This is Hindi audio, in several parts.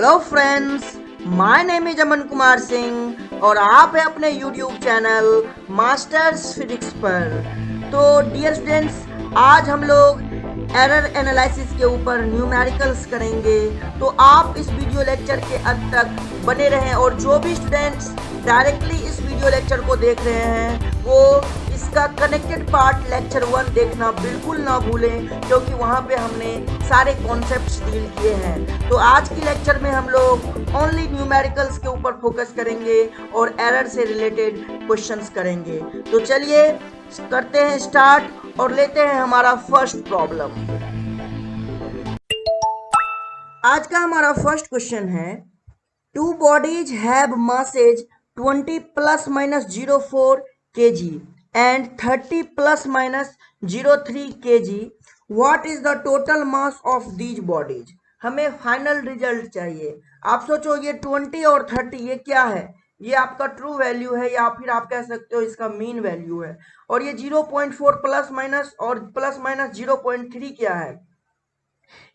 Hello friends, my name is Aman Kumar Singh और आप हैं अपने यूट्यूब चैनल मास्टर्स फिजिक्स पर। तो डियर स्टूडेंट्स, आज हम लोग एरर एनालिसिस के ऊपर न्यूमेरिकल्स करेंगे। तो आप इस वीडियो लेक्चर के अंत तक बने रहें और जो भी स्टूडेंट्स डायरेक्टली इस वीडियो लेक्चर को देख रहे हैं वो इसका कनेक्टेड पार्ट लेक्चर 1 देखना बिल्कुल ना भूलें, क्योंकि वहाँ पे हमने सारे कॉन्सेप्ट्स डील किए हैं। तो आज की लेक्चर में हम लोग ओनली न्यूमेरिकल्स के ऊपर फोकस करेंगे और एरर से रिलेटेड क्वेश्चंस करेंगे। तो चलिए करते हैं स्टार्ट और लेते हैं हमारा फर्स्ट प्रॉब्लम। आज का हमारा फर्स्ट क्वेश्चन है, two bodies have masses 20 plus minus 04 kg and 30 plus minus 03 kg. What is the total mass of these bodies? हमें फाइनल रिजल्ट चाहिए। आप सोचो ये 20 और 30 ये क्या है? ये आपका ट्रू वैल्यू है या फिर आप कह सकते हो इसका मीन वैल्यू है। और ये 0.4 प्लस माइनस और प्लस माइनस 0.3 क्या है?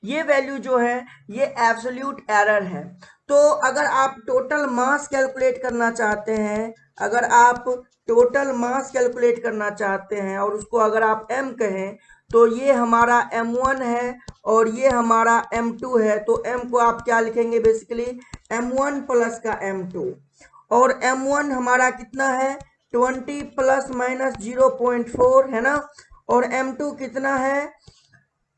ये वैल्यू जो है ये एब्सोल्यूट एरर है। तो अगर आप टोटल मास कैलकुलेट करना चाहते हैं, अगर आप टोटल मास कैलकुलेट करना चाहते हैं और उसको अगर आप m कहें तो ये हमारा m1 है और ये हमारा m2 है। तो m को आप क्या लिखेंगे? बेसिकली m1 प्लस का m2। और m1 हमारा कितना है? 20 प्लस माइनस 0.4 है ना। और m2 कितना है?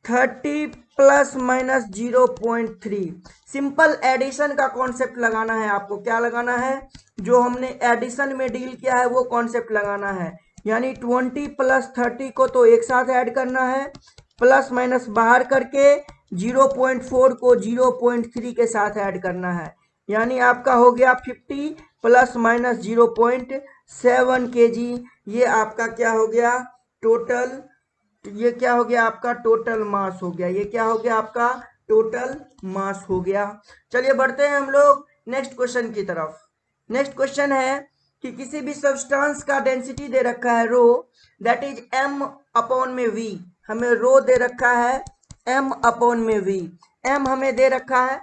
30 प्लस माइनस 0.3। सिंपल एडिशन का कॉन्सेप्ट लगाना है आपको। क्या लगाना है? जो हमने एडिशन में डील किया है वो कॉन्सेप्ट लगाना है। यानी 20 प्लस 30 को तो एक साथ ऐड करना है, प्लस माइनस बाहर करके 0.4 को 0.3 के साथ ऐड करना है। यानी आपका हो गया 50 प्लस माइनस 0.7 kg। ये आपका क्या हो गया? टोटल। ये क्या हो गया? आपका टोटल मास हो गया। ये क्या हो गया? आपका टोटल मास हो गया। चलिए बढ़ते हैं हम लोग नेक्स्ट क्वेश्चन की तरफ। नेक्स्ट क्वेश्चन है कि किसी भी सब्सटेंस का डेंसिटी दे रखा है रो, दैट इज m अपॉन में v। हमें रो दे रखा है m अपॉन में v। m हमें दे रखा है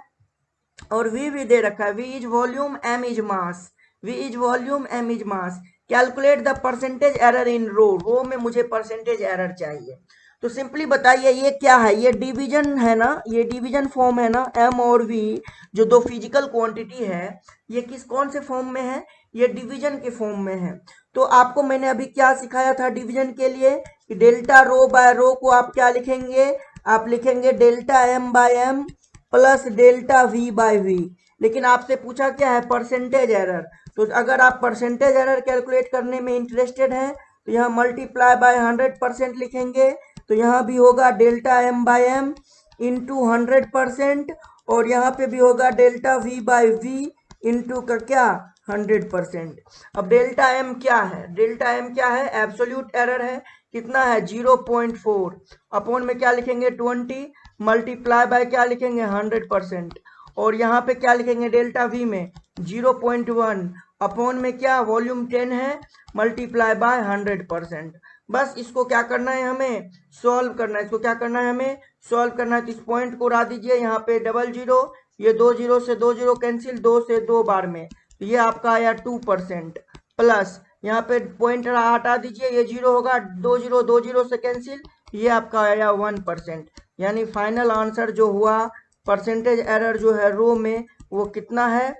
और v भी दे रखा है। v is volume, m is mass. v is volume, m is mass. Calculate the percentage error in rho. Rho में मुझे परसेंटेज एरर चाहिए। तो सिंपली बताइए ये क्या है? ये डिवीजन है ना, ये डिवीजन फॉर्म है ना। m और v जो दो फिजिकल क्वांटिटी है, ये किस कौन से फॉर्म में है? ये डिवीजन के फॉर्म में है। तो आपको मैंने अभी क्या सिखाया था डिवीजन के लिए कि डेल्टा रो बाय रो को आप क्या लिखेंगे? आप लिखेंगे delta m by m plus delta v by v। लेकिन आपसे पूछा क्या है? Percentage error. तो अगर आप परसेंटेज एरर कैलकुलेट करने में इंटरेस्टेड हैं तो यहाँ मल्टीप्लाई बाय 100% लिखेंगे। तो यहाँ भी होगा delta m by m into 100%, और यहाँ पे भी होगा delta v by v into का क्या? 100%। अब डेल्टा m क्या है? डेल्टा m क्या है? एब्सोल्यूट एरर है। कितना है? 0.4। अपॉन में क्या लिखेंगे? 20 मल्टीप्लाई बाय क्या लिखेंगे? 100%। और यहाँ पे क्या लिखेंगे? डेल्टा v में 0.1 अपॉन में क्या? वॉल्यूम 10 है, मल्टीप्लाई बाय 100%। बस इसको क्या करना है? हमें सॉल्व करना है। इसको क्या करना है? हमें सॉल्व करना है। तो इस पॉइंट को उड़ा दीजिए। यहाँ पे डबल जीरो, ये 2 जीरो से 2 जीरो कैंसिल, 2 से 2 बार में। तो ये आपका आया 2%। प्लस यहाँ पे पॉइंट हटा दीजिए, ये जीरो होगा, 2 जीरो से कैंसिल, ये आपका आया 1%। यानी फाइनल आंसर जो हुआ परसेंटेज एरर जो है रो में वो कितना है?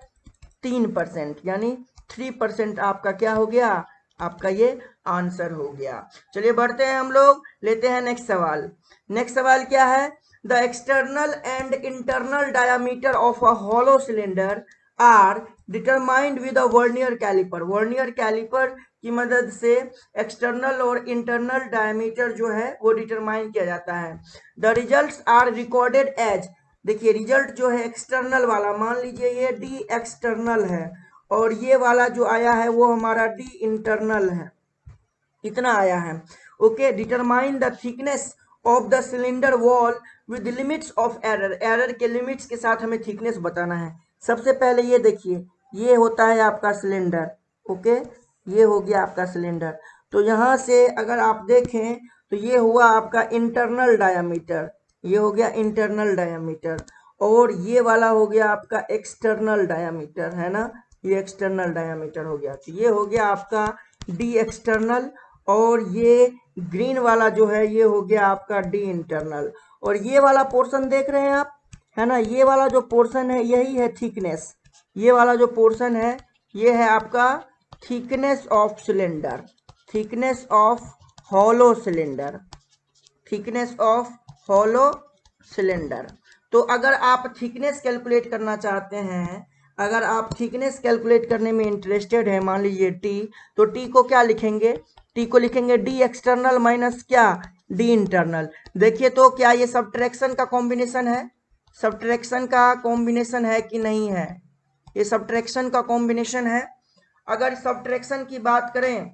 3%। यानी 3% आपका क्या हो गया? आपका ये आंसर हो गया। चलिए बढ़ते हैं हम लोग, लेते हैं नेक्स्ट सवाल। नेक्स्ट सवाल क्या है? The external and internal diameter of a hollow cylinder are determined with a vernier caliper. Vernier caliper की मदद से एक्सटर्नल और इंटरनल डायमीटर जो है वो डिटरमाइन किया जाता है। The results are recorded as. देखिए रिजल्ट जो है एक्सटर्नल वाला, मान लीजिए ये डी एक्सटर्नल है और ये वाला जो आया है वो हमारा डी इंटरनल है। इतना आया है। Okay, determine the thickness of the cylinder wall with limits of error. Error के लिमिट्स के साथ हमें थिकनेस बताना है। सबसे पहले ये देखिए, ये होता है आपका सिलेंडर। ओके, ये हो गया आपका सिलेंडर। तो यहाँ से अगर आप देखें तो ये हुआ आपका इंटरनल डायामीटर। ये हो गया इंटरनल डायामीटर। और ये वाला हो गया आपका एक्सटर्नल डायामीटर, है ना, ये एक्सटर्नल डायामीटर हो गया। तो ये हो गया आपका डी एक्सटर्नल, और ये ग्रीन वाला जो है ये हो गया आपका डी इंटरनल। और ये वाला पोर्शन देख रहे हैं आप, है ना, ये वाला जो पोर्शन है यही है थिकनेस, ये वाला जो पोर्शन है ये है आपका thickness of cylinder, thickness of hollow cylinder, thickness of hollow cylinder. तो अगर आप थिकनेस कैलकुलेट करना चाहते हैं, अगर आप थिकनेस कैलकुलेट करने में इंटरेस्टेड है, मान लीजिए टी, तो टी को क्या लिखेंगे, टी को लिखेंगे डी एक्सटर्नल माइनस क्या, डी इंटरनल। देखिए तो क्या ये सब्ट्रैक्शन का कॉम्बिनेशन है, सब्ट्रैक्शन का कॉम्बिनेशन है कि नहीं है, ये सब्ट्रैक्शन का कॉम्बिनेशन है। अगर सब्ट्रैक्शन की बात करें,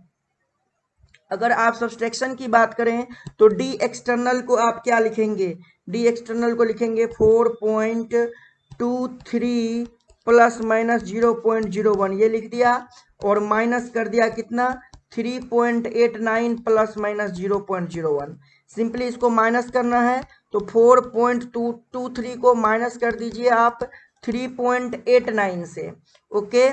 अगर आप सब्सट्रैक्शन की बात करें तो डी एक्सटर्नल को आप क्या लिखेंगे, डी एक्सटर्नल को लिखेंगे 4.23 प्लस माइनस 0.01, ये लिख दिया, और माइनस कर दिया कितना 3.89 प्लस माइनस 0.01। सिंपली इसको माइनस करना है तो 4.223 को माइनस कर दीजिए आप 3.89 से, ओके।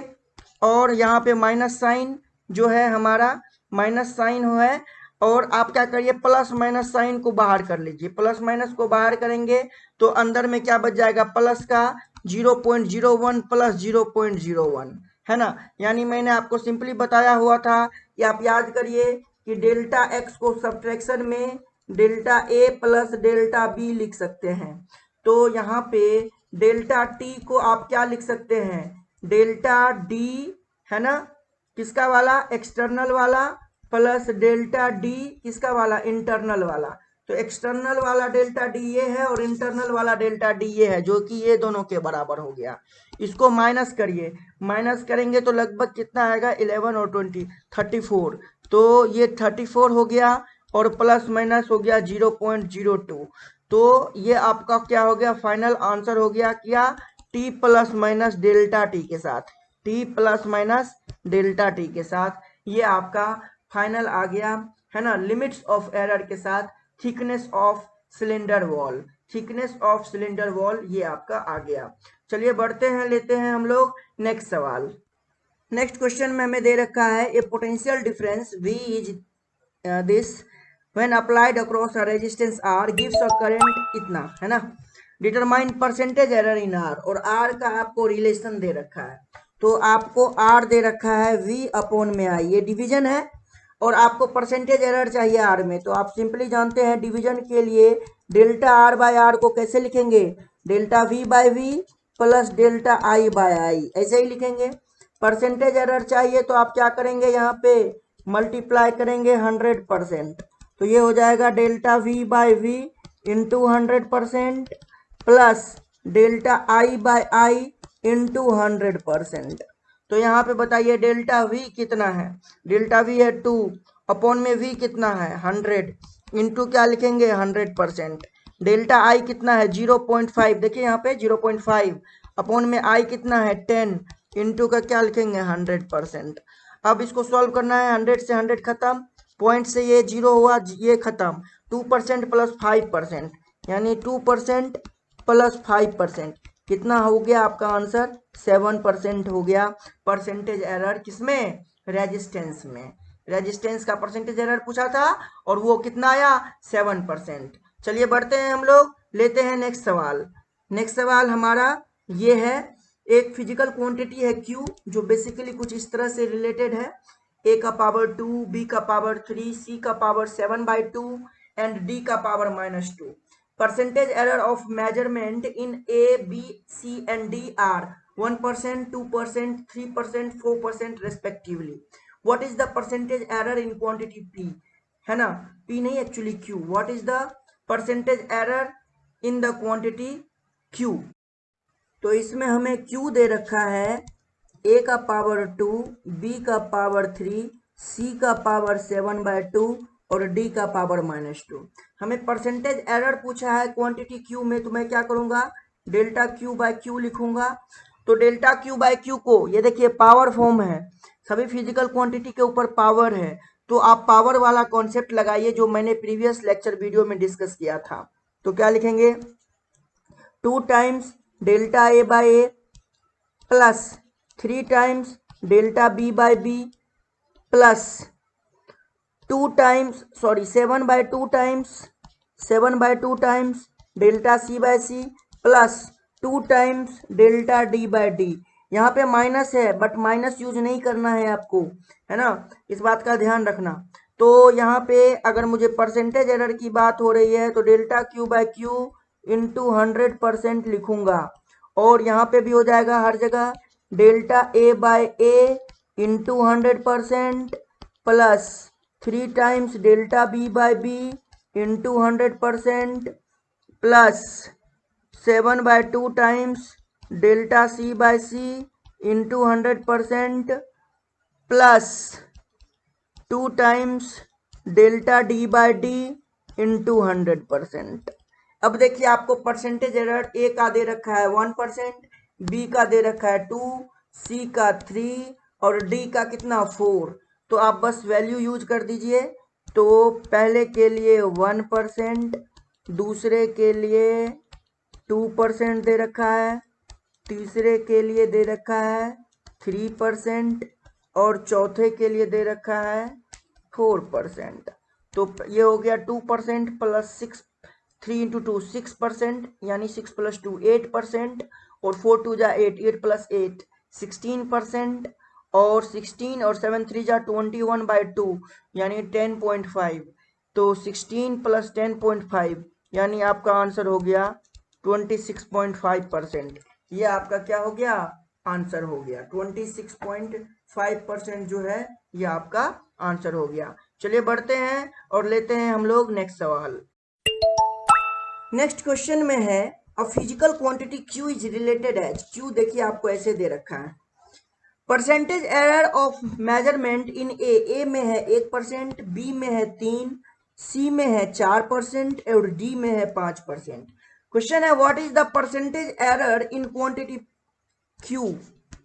और यहाँ पे माइनस साइन जो है हमारा माइनस साइन है, और आप क्या करिए प्लस माइनस साइन को बाहर कर लीजिए, प्लस माइनस को बाहर करेंगे तो अंदर में क्या बच जाएगा, प्लस का 0.01 प्लस 0.01, है ना। यानी मैंने आपको सिंपली बताया हुआ था कि आप याद करिए कि डेल्टा एक्स को सब्ट्रैक्शन में delta A plus delta B लिख सकते हैं। तो यहाँ पे डेल्टा टी को आप क्या लिख सकते हैं, डेल्टा डी, है ना, किसका वाला, एक्सटर्नल वाला, प्लस डेल्टा डी किसका वाला, इंटरनल वाला। तो एक्सटर्नल वाला डेल्टा डी ये है और इंटरनल वाला डेल्टा डी ये है, जो कि ये दोनों के बराबर हो गया। इसको माइनस करिए, माइनस करेंगे तो लगभग कितना आएगा, 11 और 20 34, तो ये 34 हो गया, और प्लस माइनस हो गया 0.02। तो ये आपका क्या हो गया, फाइनल आंसर हो गया क्या, T plus minus delta T के साथ, T plus minus delta T के साथ ये आपका फाइनल आ गया, है ना, लिमिट्स ऑफ एरर के साथ thickness of cylinder wall, thickness of cylinder wall ये आपका आ गया। चलिए बढ़ते हैं, लेते हैं हम लोग नेक्स्ट सवाल। नेक्स्ट क्वेश्चन में हमें दे रखा है a potential difference V is this when applied across a resistance R gives a current इतना, है ना। Determine percentage error in R, और R का आपको रिलेशन दे रखा है। तो आपको R दे रखा है V अपॉन में I, ये डिवीजन है, और आपको परसेंटेज एरर चाहिए R में। तो आप सिंपली जानते हैं डिवीजन के लिए डेल्टा R बाय R को कैसे लिखेंगे, delta V by V plus delta I by I, ऐसे ही लिखेंगे। परसेंटेज एरर चाहिए तो आप क्या करेंगे, यहाँ पे मल्टीप्लाई करेंगे 100%, तो ये हो जाएगा delta V by V into 100% plus delta I by I into 100%। तो यहाँ पे बताइए डेल्टा V कितना है, डेल्टा V है 2, अपॉन में V कितना है 100, इंटू क्या लिखेंगे 100%। डेल्टा I कितना है 0.5, देखिए यहाँ पे 0.5, अपॉन में I कितना है 10, इंटू का क्या लिखेंगे 100%। अब इसको सॉल्व करना है, 100 से 100 खत्म, पॉइंट से ये 0 हुआ, ये खत्म, 2% प्लस 5%, यानी 2% प्लस 5% कितना हो गया आपका आंसर, 7% हो गया परसेंटेज एरर, किसमें, रेजिस्टेंस में। रेजिस्टेंस का परसेंटेज एरर पूछा था और वो कितना आया, 7%। चलिए बढ़ते हैं हम लोग, लेते हैं नेक्स्ट सवाल। नेक्स्ट सवाल हमारा ये है, एक फिजिकल क्वांटिटी है Q, जो बेसिकली कुछ इस तरह से रिलेटेड है, A का पावर 2, B का पावर 3, C का पावर 7/2 एंड D का power -2। Percentage error of measurement in A, B, C and D are 1%, 2%, 3%, 4% respectively. What is the percentage error in quantity P, है ना, P नहीं actually Q। What is the percentage error in the quantity Q। तो इसमें हमें Q दे रखा है A का पावर 2, B का पावर 3, C का पावर 7/2 और D का पावर -2। हमें परसेंटेज एरर पूछा है क्वांटिटी Q में, तो मैं क्या करूंगा, डेल्टा Q बाय Q लिखूंगा। तो डेल्टा Q बाय Q को, ये देखिए पावर फॉर्म है, सभी फिजिकल क्वांटिटी के ऊपर पावर है, तो आप पावर वाला कॉन्सेप्ट लगाइए जो मैंने प्रीवियस लेक्चर वीडियो में डिस्कस किया था। तो क्या लिखेंगे, 2 times delta A by A plus 3 times delta B by B plus 7/2 times delta C by C plus 2 times delta D by D. यहाँ पे माइनस है बट माइनस यूज नहीं करना है आपको, है ना, इस बात का ध्यान रखना। तो यहाँ पे अगर मुझे परसेंटेज एरर की बात हो रही है तो delta Q by Q into 100% लिखूंगा, और यहाँ पे भी हो जाएगा हर जगह delta A by A into 100% plus 3 times delta B by B into 100% plus 7/2 times delta C by C into 100% plus 2 times delta D by D into 100%। अब देखिए आपको परसेंटेज एरर ए का दे रखा है 1%, बी का दे रखा है 2, सी का 3 और डी का कितना 4। तो आप बस वैल्यू यूज कर दीजिए। तो पहले के लिए 1%, दूसरे के लिए 2% दे रखा है, तीसरे के लिए दे रखा है 3% और चौथे के लिए दे रखा है 4%। तो ये हो गया 2% प्लस 6, 3 इंटू 2 6%, यानी 6 प्लस 2 8%, और 4 2 जा 8, 8 प्लस 8 16%, और 16 और 7 3 जा 21/2 यानी 10.5। तो 16 प्लस 10.5 यानी आपका आंसर हो गया 26.5%। ये आपका क्या हो गया, आंसर हो गया 26.5% जो है ये आपका आंसर हो गया। चलिए बढ़ते हैं और लेते हैं हम लोग नेक्स्ट सवाल। नेक्स्ट क्वेश्चन में है a physical quantity Q is related as Q। देखिए आपको ऐसे दे रखा है percentage error of measurement in A में है 1%, बी में है 3, सी में है 4% और डी में है 5%। क्वेश्चन है what is the percentage error in quantity Q।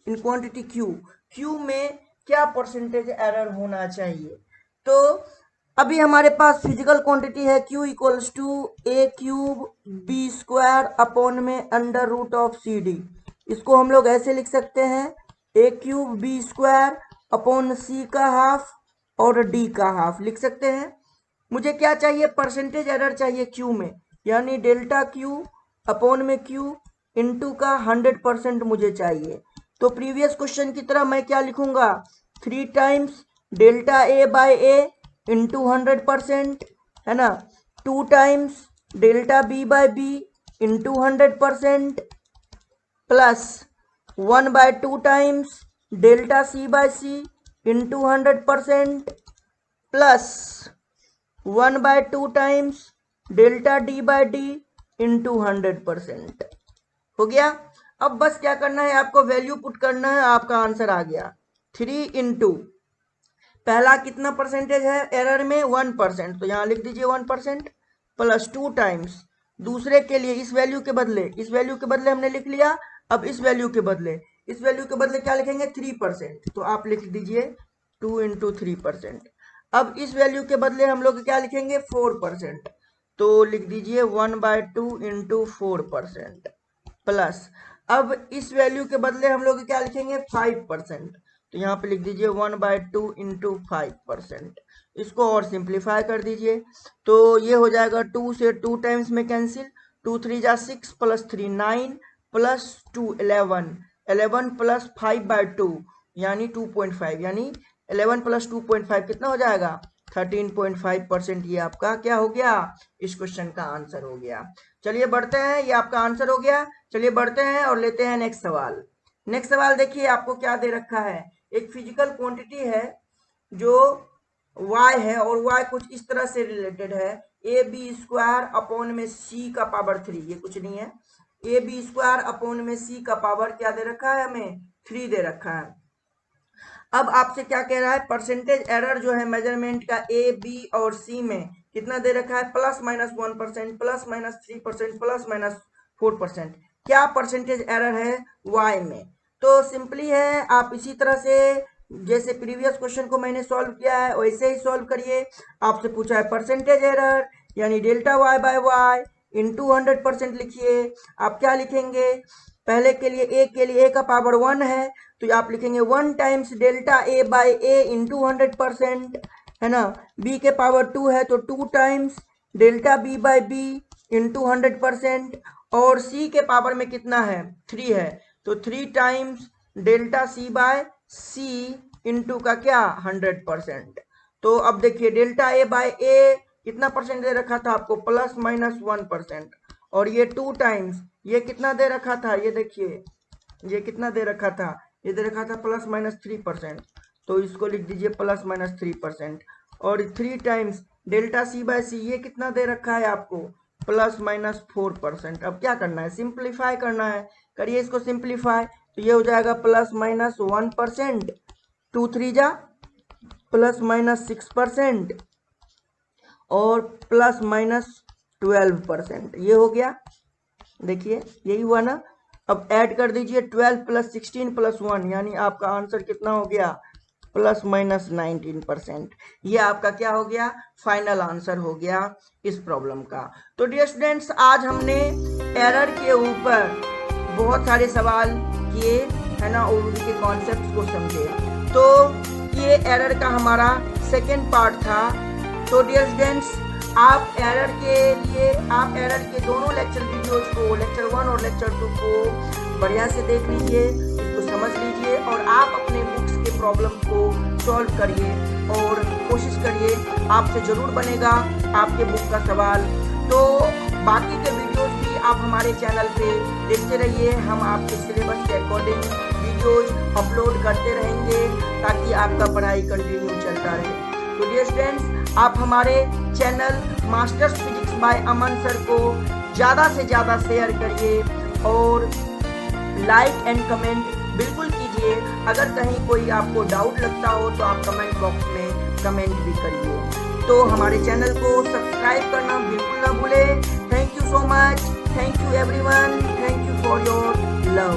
In quantity Q में क्या परसेंटेज एरर होना चाहिए। तो अभी हमारे पास फिजिकल क्वांटिटी है Q equals to A cube B square upon में under root of C D. इसको हम लोग ऐसे लिख सकते हैं A cube B square upon C का हाफ और डी का हाफ लिख सकते हैं। मुझे क्या चाहिए, परसेंटेज एरर चाहिए Q में, यानी डेल्टा Q अपॉन में Q इंटू का 100% मुझे चाहिए। तो प्रीवियस क्वेश्चन की तरह मैं क्या लिखूंगा 3 times delta A by A into 100%, है ना, 2 times delta B by B into 100% plus 1/2 times delta C by C into 100% plus 1/2 times delta D by D into 100%। हो गया। अब बस क्या करना है, आपको वैल्यू पुट करना है, आपका आंसर आ गया 3 इंटू पहला कितना परसेंटेज है एरर में 1%, तो यहाँ लिख दीजिए 1% प्लस 2 टाइम्स दूसरे के लिए इस वैल्यू के बदले हमने लिख लिया। अब इस वैल्यू के बदले क्या लिखेंगे 3%, तो आप लिख दीजिए 2 इंटू 3%। अब इस वैल्यू के बदले हम लोग क्या लिखेंगे 4%, तो लिख दीजिए 1/2 इंटू 4% प्लस अब इस वैल्यू के बदले हम लोग क्या लिखेंगे 5%, तो यहाँ पे लिख दीजिए 1/2 इंटू 5%। इसको और सिंप्लीफाई कर दीजिए तो ये हो जाएगा 2 से 2 टाइम्स में कैंसिल, 2 3 जा 6 प्लस 3 9 प्लस 2 11, 11 प्लस 5/2 यानी 2.5, यानी 11 प्लस 2.5 कितना हो जाएगा 13.5%। ये आपका क्या हो गया, इस क्वेश्चन का आंसर हो गया। चलिए बढ़ते हैं, ये आपका आंसर हो गया। चलिए बढ़ते हैं और लेते हैं नेक्स्ट सवाल। नेक्स्ट सवाल देखिए आपको क्या दे रखा है, एक फिजिकल क्वांटिटी है जो y है और y कुछ इस तरह से रिलेटेड है ए बी स्क्वायर अपॉन में सी का पावर 3, ये कुछ नहीं है, ए बी स्क्वायर अपॉन में सी का पावर क्या दे रखा है, हमें 3 दे रखा है। अब आपसे क्या कह रहा है, परसेंटेज एरर जो है मेजरमेंट का ए बी और सी में कितना दे रखा है, +-1%, +-3%, +-4%। क्या परसेंटेज एरर है y में। तो सिंपली है, आप इसी तरह से जैसे प्रीवियस क्वेश्चन को मैंने सॉल्व किया है वैसे ही सॉल्व करिए। आपसे पूछा है परसेंटेज एरर यानी delta y by Y into 100% लिखिए। आप क्या लिखेंगे, पहले के लिए ए का पावर 1 है तो आप लिखेंगे 1 times delta A by A into 100%, है ना। बी के पावर 2 है तो 2 times delta B by B into 100%, और सी के पावर में कितना है 3 है तो 3 times delta C by C into का क्या 100%। तो अब देखिए डेल्टा ए बाय ए कितना परसेंट दे रखा था आपको, ±1%, और ये 2 टाइम्स ये कितना दे रखा था, ये देखिए ये कितना दे रखा था, ये दे रखा था ±3%, तो इसको लिख दीजिए ±3%, और 3 टाइम्स डेल्टा सी बाय सी ये कितना दे रखा है आपको ±4%। अब क्या करना है, सिंप्लीफाई करना है, करिए इसको सिंप्लीफाई, तो ये हो जाएगा ±1%, 2 3 जा ±6% और ±12%, ये हो गया, देखिए यही हुआ ना। अब ऐड कर दीजिए 12 + 16 + 1, यानी आपका आंसर कितना हो गया ±19%। ये आपका क्या हो गया, फाइनल आंसर हो गया इस प्रॉब्लम का। तो डियर स्टूडेंट्स, आज हमने एरर के ऊपर बहुत सारे सवाल किए, है ना, और उनके कॉन्सेप्ट्स को समझे। तो ये एरर का हमारा सेकेंड पार्ट था। तो डियर स्टूडेंट्स, आप एरर के दोनों लेक्चर वीडियोज को, लेक्चर 1 और लेक्चर 2 को बढ़िया से देख लीजिए, इसको समझ लीजिए, और आप अपने बुक्स के प्रॉब्लम को सॉल्व करिए और कोशिश करिए, आपसे ज़रूर बनेगा आपके बुक का सवाल। तो बाकी के वीडियोज भी आप हमारे चैनल पे देखते रहिए, हम आपके सिलेबस के अकॉर्डिंग वीडियोज अपलोड करते रहेंगे ताकि आपका पढ़ाई कंटिन्यू चलता रहे। तो डियर स्टूडेंट्स, आप हमारे चैनल मास्टर्स फिजिक्स बाय अमन सर को ज़्यादा से ज़्यादा शेयर करिए और लाइक एंड कमेंट बिल्कुल कीजिए। अगर कहीं कोई आपको डाउट लगता हो तो आप कमेंट बॉक्स में कमेंट भी करिए। तो हमारे चैनल को सब्सक्राइब करना बिल्कुल ना भूलें। Thank you so much, thank you everyone, thank you for your love.